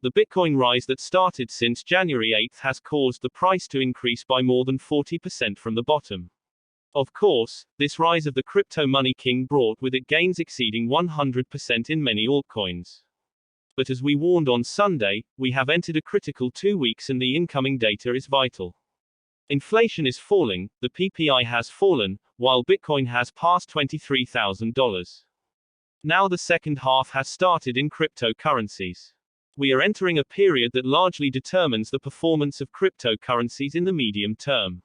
The Bitcoin rise that started since January 8 has caused the price to increase by more than 40% from the bottom. Of course, this rise of the crypto money king brought with it gains exceeding 100% in many altcoins. But as we warned on Sunday, we have entered a critical 2 weeks and the incoming data is vital. Inflation is falling, the PPI has fallen, while Bitcoin has passed $23,000. Now the second half has started in cryptocurrencies. We are entering a period that largely determines the performance of cryptocurrencies in the medium term.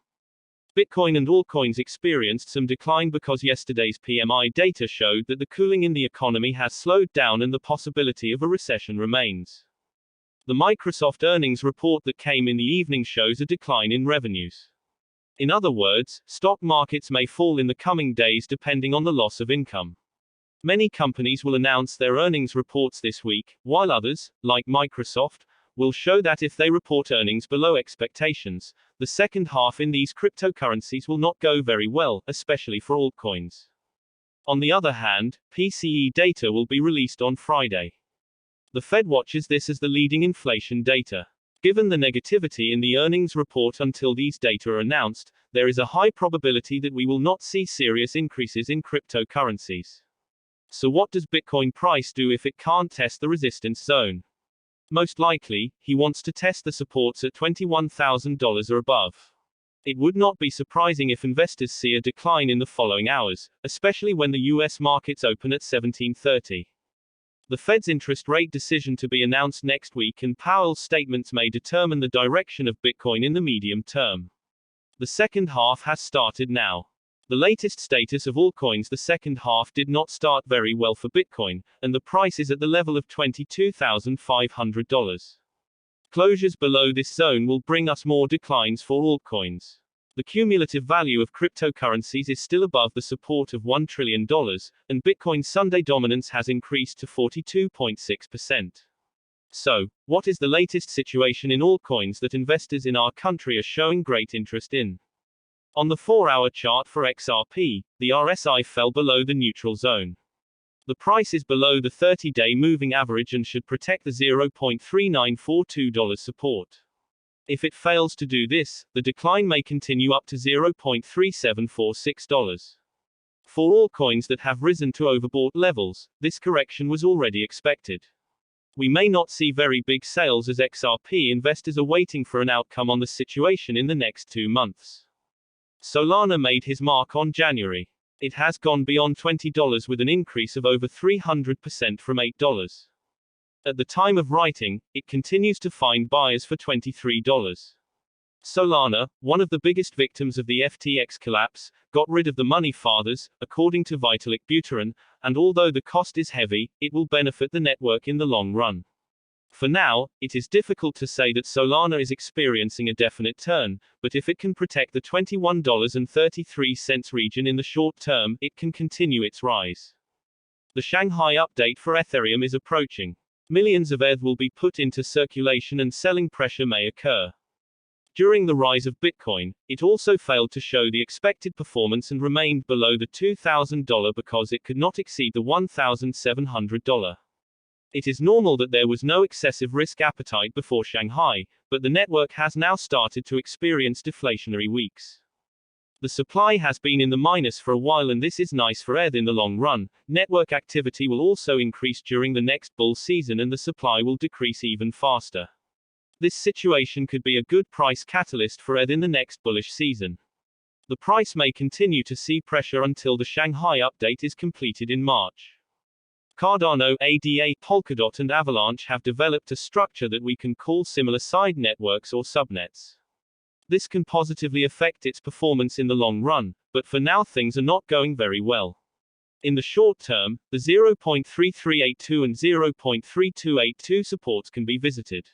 Bitcoin and altcoins experienced some decline because yesterday's PMI data showed that the cooling in the economy has slowed down and the possibility of a recession remains. The Microsoft earnings report that came in the evening shows a decline in revenues. In other words, stock markets may fall in the coming days depending on the loss of income. Many companies will announce their earnings reports this week, while others, like Microsoft, will show that if they report earnings below expectations, the second half in these cryptocurrencies will not go very well, especially for altcoins. On the other hand, PCE data will be released on Friday. The Fed watches this as the leading inflation data. Given the negativity in the earnings report until these data are announced, there is a high probability that we will not see serious increases in cryptocurrencies. So what does Bitcoin price do if it can't test the resistance zone? Most likely, he wants to test the supports at $21,000 or above. It would not be surprising if investors see a decline in the following hours, especially when the US markets open at 17:30. The Fed's interest rate decision to be announced next week and Powell's statements may determine the direction of Bitcoin in the medium term. The second half has started now. The latest status of altcoins: the second half did not start very well for Bitcoin, and the price is at the level of $22,500. Closures below this zone will bring us more declines for altcoins. The cumulative value of cryptocurrencies is still above the support of $1 trillion, and Bitcoin's Sunday dominance has increased to 42.6%. So, what is the latest situation in altcoins that investors in our country are showing great interest in? On the 4-hour chart for XRP, the RSI fell below the neutral zone. The price is below the 30-day moving average and should protect the $0.3942 support. If it fails to do this, the decline may continue up to $0.3746. For altcoins that have risen to overbought levels, this correction was already expected. We may not see very big sales as XRP investors are waiting for an outcome on the situation in the next 2 months. Solana made his mark on January. It has gone beyond $20 with an increase of over 300% from $8. At the time of writing, it continues to find buyers for $23. Solana, one of the biggest victims of the FTX collapse, got rid of the money fathers, according to Vitalik Buterin, and although the cost is heavy, it will benefit the network in the long run. For now, it is difficult to say that Solana is experiencing a definite turn, but if it can protect the $21.33 region in the short term, it can continue its rise. The Shanghai update for Ethereum is approaching. Millions of ETH will be put into circulation and selling pressure may occur. During the rise of Bitcoin, it also failed to show the expected performance and remained below the $2,000 because it could not exceed the $1,700. It is normal that there was no excessive risk appetite before Shanghai, but the network has now started to experience deflationary weeks. The supply has been in the minus for a while and this is nice for ETH in the long run. Network activity will also increase during the next bull season and the supply will decrease even faster. This situation could be a good price catalyst for ETH in the next bullish season. The price may continue to see pressure until the Shanghai update is completed in March. Cardano, ADA, Polkadot and Avalanche have developed a structure that we can call similar side networks or subnets. This can positively affect its performance in the long run, but for now things are not going very well. In the short term, the 0.3382 and 0.3282 supports can be visited.